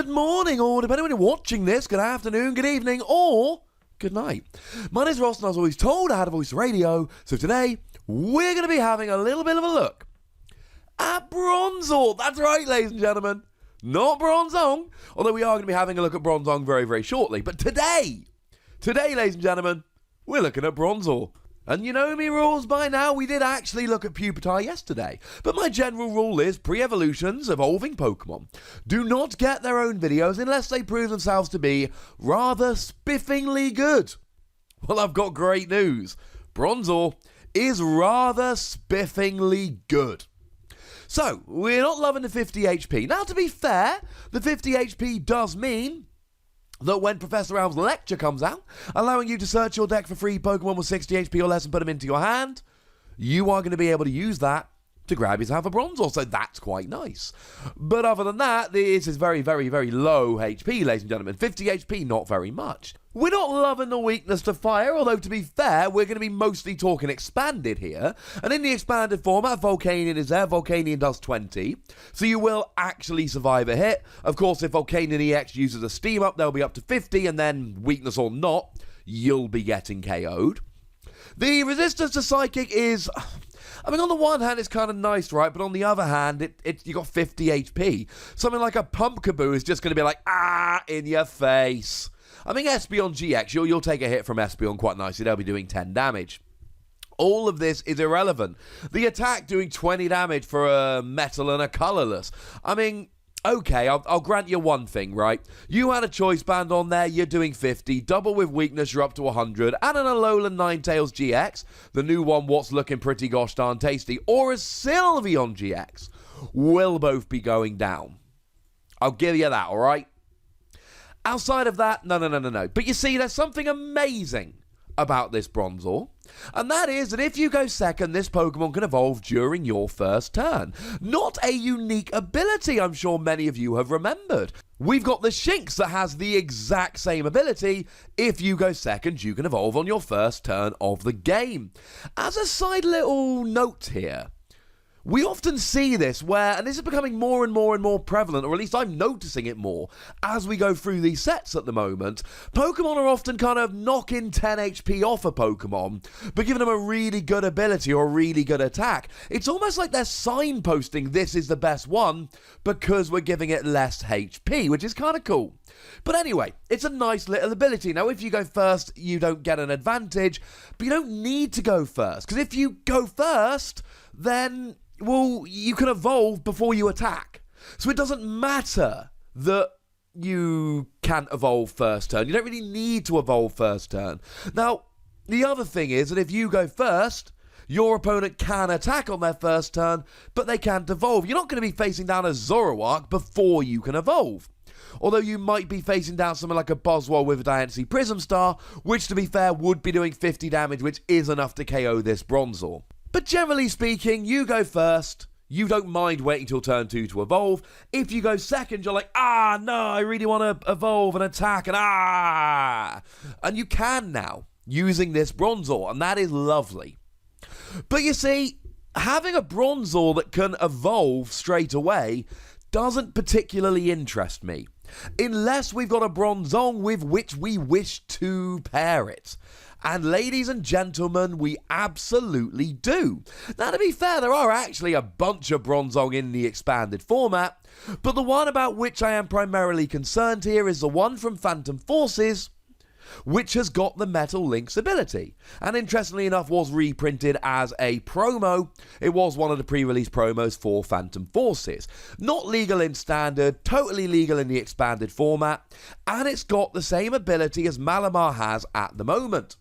Good morning, or depending on when you're watching this, good afternoon, good evening, or good night. My name's Ross, and I was always told I had a voice for radio, so today we're going to be having a little bit of a look at Bronzor. That's right, ladies and gentlemen, not Bronzong, although we are going to be having a look at Bronzong very, very shortly. But today, ladies and gentlemen, we're looking at Bronzor. And you know me rules by now, we did actually look at Pupitar yesterday. But my general rule is pre-evolutions, evolving Pokemon do not get their own videos unless they prove themselves to be rather spiffingly good. Well, I've got great news. Bronzor is rather spiffingly good. So, we're not loving the 50 HP. Now, to be fair, the 50 HP does mean that when Professor Elm's lecture comes out, allowing you to search your deck for free Pokemon with 60 HP or less and put them into your hand, you are going to be able to use that to grab yourself a Bronzor, so that's quite nice. But other than that, this is very, very, very low HP, ladies and gentlemen. 50 HP, not very much. We're not loving the weakness to fire, although to be fair, we're going to be mostly talking expanded here. And in the expanded format, Volcanion is there. Volcanion does 20, so you will actually survive a hit. Of course, if Volcanion EX uses a steam up, they'll be up to 50, and then, weakness or not, you'll be getting KO'd. The resistance to Psychic is, I mean, on the one hand, it's kind of nice, right? But on the other hand, you got 50 HP. Something like a Pumpkaboo is just going to be like, in your face. I mean, Espeon GX, you'll take a hit from Espeon quite nicely. They'll be doing 10 damage. All of this is irrelevant. The attack doing 20 damage for a metal and a colorless. I mean, okay, I'll grant you one thing, right? You had a choice band on there, you're doing 50, double with weakness, you're up to 100, and an Alolan Ninetales GX, the new one, what's looking pretty gosh darn tasty, or a Sylveon GX, will both be going down. I'll give you that, alright? Outside of that, no. But you see, there's something amazing about this Bronzor, and that is that if you go second, this Pokemon can evolve during your first turn. Not a unique ability I'm sure many of you have remembered. We've got the Shinx that has the exact same ability. If you go second, you can evolve on your first turn of the game. As a side little note here, we often see this where, and this is becoming more and more prevalent, or at least I'm noticing it more, as we go through these sets at the moment, Pokemon are often kind of knocking 10 HP off a Pokemon, but giving them a really good ability or a really good attack. It's almost like they're signposting this is the best one because we're giving it less HP, which is kind of cool. But anyway, it's a nice little ability. Now, if you go first, you don't get an advantage, but you don't need to go first, because if you go first, then, well, you can evolve before you attack. So it doesn't matter that you can't evolve first turn. You don't really need to evolve first turn. Now, the other thing is that if you go first, your opponent can attack on their first turn, but they can't evolve. You're not going to be facing down a Zoroark before you can evolve. Although you might be facing down something like a Boswell with a Diancie Prism Star, which to be fair would be doing 50 damage, which is enough to KO this Bronzor. But generally speaking, you go first, you don't mind waiting till turn 2 to evolve. If you go second, you're like, no, I really want to evolve and attack, and you can now, using this Bronzor, and that is lovely. But you see, having a Bronzor that can evolve straight away doesn't particularly interest me, unless we've got a Bronzong with which we wish to pair it. And ladies and gentlemen, we absolutely do. Now, to be fair, there are actually a bunch of Bronzong in the expanded format, but the one about which I am primarily concerned here is the one from Phantom Forces, which has got the Metal Lynx ability, and interestingly enough was reprinted as a promo. It was one of the pre-release promos for Phantom Forces. Not legal in standard, totally legal in the expanded format, and it's got the same ability as Malamar has at the moment.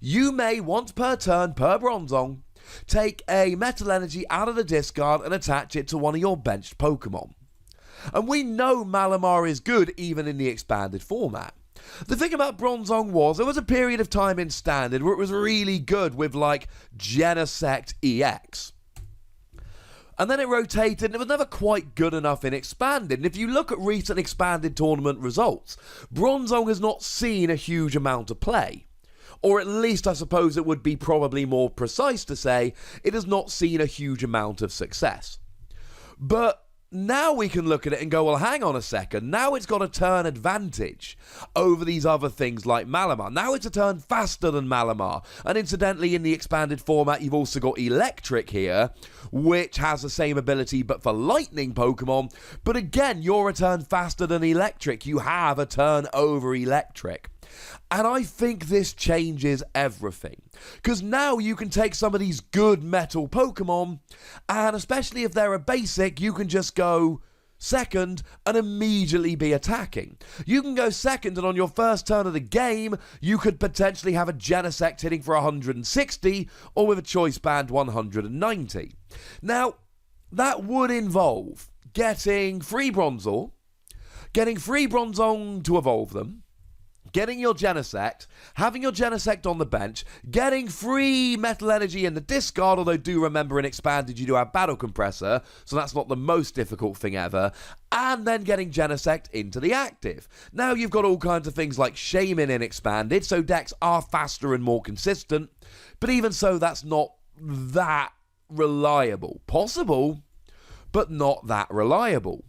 You may, once per turn per Bronzong, take a Metal Energy out of the discard and attach it to one of your benched Pokemon. And we know Malamar is good even in the expanded format. The thing about Bronzong was there was a period of time in Standard where it was really good with like Genesect EX. And then it rotated and it was never quite good enough in Expanded. And if you look at recent Expanded tournament results, Bronzong has not seen a huge amount of play. Or at least I suppose it would be probably more precise to say it has not seen a huge amount of success. But now we can look at it and go, well, hang on a second. Now it's got a turn advantage over these other things like Malamar. Now it's a turn faster than Malamar. And incidentally, in the expanded format, you've also got Electric here, which has the same ability but for lightning Pokemon. But again, you're a turn faster than Electric. You have a turn over Electric. And I think this changes everything. Because now you can take some of these good metal Pokemon, and especially if they're a basic, you can just go second and immediately be attacking. You can go second, and on your first turn of the game, you could potentially have a Genesect hitting for 160, or with a Choice Band 190. Now, that would involve getting free Bronzor, getting free Bronzong to evolve them, getting your Genesect, having your Genesect on the bench, getting free Metal Energy in the discard, although do remember in Expanded you do have Battle Compressor, so that's not the most difficult thing ever, and then getting Genesect into the active. Now you've got all kinds of things like Shaman in Expanded, so decks are faster and more consistent, but even so that's not that reliable. Possible, but not that reliable.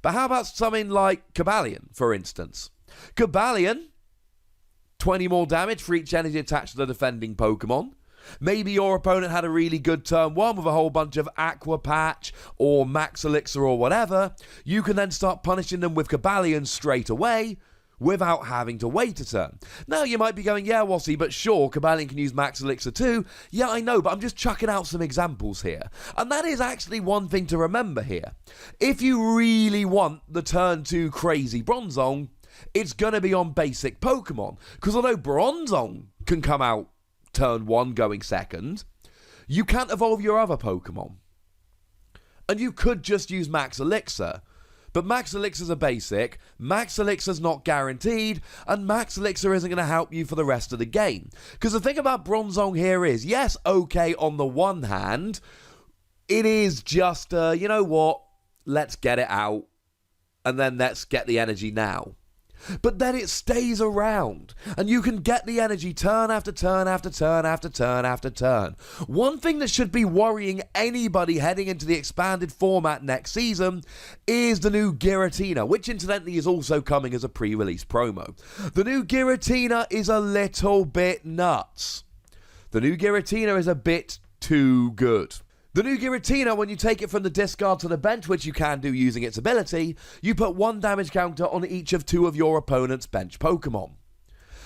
But how about something like Cobalion, for instance? Cobalion, 20 more damage for each energy attached to the defending Pokemon. Maybe your opponent had a really good turn one with a whole bunch of Aqua Patch or Max Elixir or whatever. You can then start punishing them with Cobalion straight away without having to wait a turn. Now you might be going, yeah, Wassy, but sure, Cobalion can use Max Elixir too. Yeah, I know, but I'm just chucking out some examples here. And that is actually one thing to remember here. If you really want the turn 2 crazy Bronzong, it's going to be on basic Pokemon. Because although Bronzong can come out turn 1 going second, you can't evolve your other Pokemon. And you could just use Max Elixir. But Max Elixir's a basic, Max Elixir's not guaranteed, and Max Elixir isn't going to help you for the rest of the game. Because the thing about Bronzong here is, yes, okay, on the one hand, it is just, you know what, let's get it out, and then let's get the energy now. But then it stays around, and you can get the energy turn after turn after turn after turn after turn. One thing that should be worrying anybody heading into the expanded format next season is the new Giratina, which incidentally is also coming as a pre-release promo. The new Giratina is a little bit nuts. The new Giratina is a bit too good. The new Giratina, when you take it from the discard to the bench, which you can do using its ability, you put 1 damage counter on each of 2 of your opponent's bench Pokemon.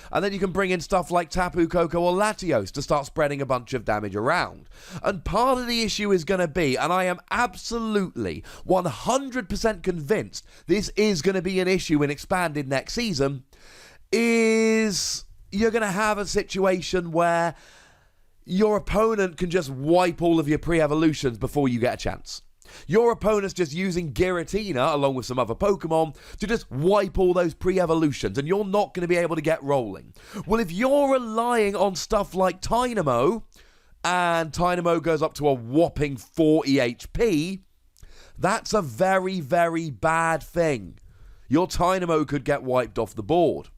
And then you can bring in stuff like Tapu Koko or Latios to start spreading a bunch of damage around. And part of the issue is going to be, and I am absolutely 100% convinced this is going to be an issue in Expanded next season, is you're going to have a situation where your opponent can just wipe all of your pre-evolutions before you get a chance. Your opponent's just using Giratina, along with some other Pokemon, to just wipe all those pre-evolutions, and you're not going to be able to get rolling. Well, if you're relying on stuff like Tynamo, and Tynamo goes up to a whopping 40 HP, that's a very, very bad thing. Your Tynamo could get wiped off the board.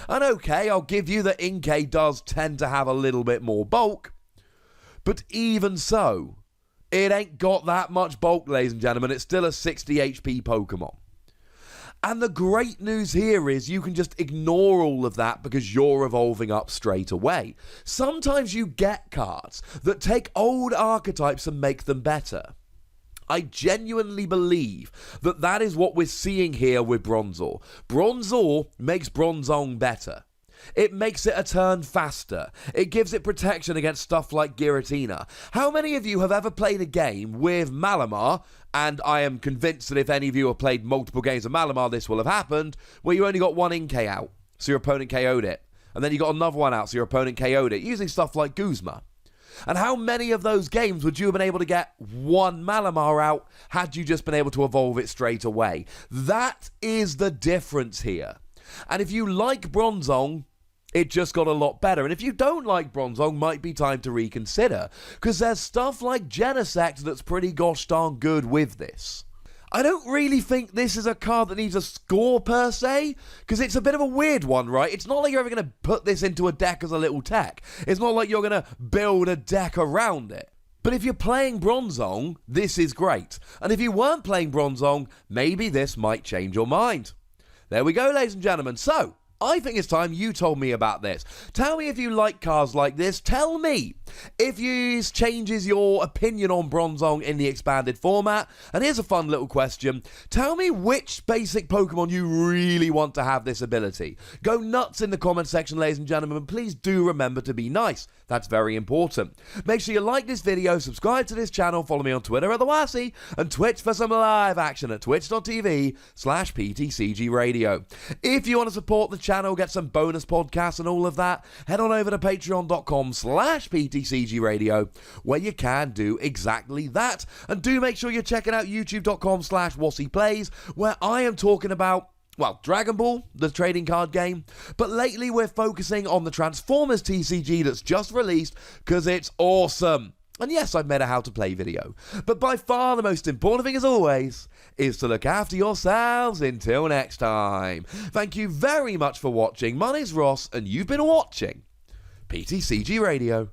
And okay, I'll give you that Inkay does tend to have a little bit more bulk, but even so, it ain't got that much bulk, ladies and gentlemen. It's still a 60 HP Pokemon. And the great news here is you can just ignore all of that because you're evolving up straight away. Sometimes you get cards that take old archetypes and make them better. I genuinely believe that that is what we're seeing here with Bronzor. Bronzor makes Bronzong better. It makes it a turn faster. It gives it protection against stuff like Giratina. How many of you have ever played a game with Malamar, and I am convinced that if any of you have played multiple games of Malamar, this will have happened, where you only got one Inkay out, so your opponent KO'd it. And then you got another one out, so your opponent KO'd it, using stuff like Guzma. And how many of those games would you have been able to get one Malamar out had you just been able to evolve it straight away? That is the difference here. And if you like Bronzong, it just got a lot better. And if you don't like Bronzong, might be time to reconsider. Because there's stuff like Genesect that's pretty gosh darn good with this. I don't really think this is a card that needs a score per se, because it's a bit of a weird one, right? It's not like you're ever going to put this into a deck as a little tech. It's not like you're going to build a deck around it. But if you're playing Bronzor, this is great. And if you weren't playing Bronzor, maybe this might change your mind. There we go, ladies and gentlemen. So, I think it's time you told me about this. Tell me if you like cards like this. Tell me if this changes your opinion on Bronzor in the expanded format. And here's a fun little question. Tell me which basic Pokemon you really want to have this ability. Go nuts in the comment section, ladies and gentlemen. And please do remember to be nice. That's very important. Make sure you like this video, subscribe to this channel, follow me on Twitter at the Wassy, and Twitch for some live action at twitch.tv/PTCGRadio. If you want to support the channel, get some bonus podcasts and all of that, head on over to patreon.com/PTCGRadio, where you can do exactly that. And do make sure you're checking out youtube.com/WassyPlays, where I am talking about, well, Dragon Ball, the trading card game, but lately we're focusing on the Transformers TCG that's just released because it's awesome. And yes, I've made a how to play video. But by far the most important thing, as always, is to look after yourselves until next time. Thank you very much for watching. My name's Ross, and you've been watching PTCG Radio.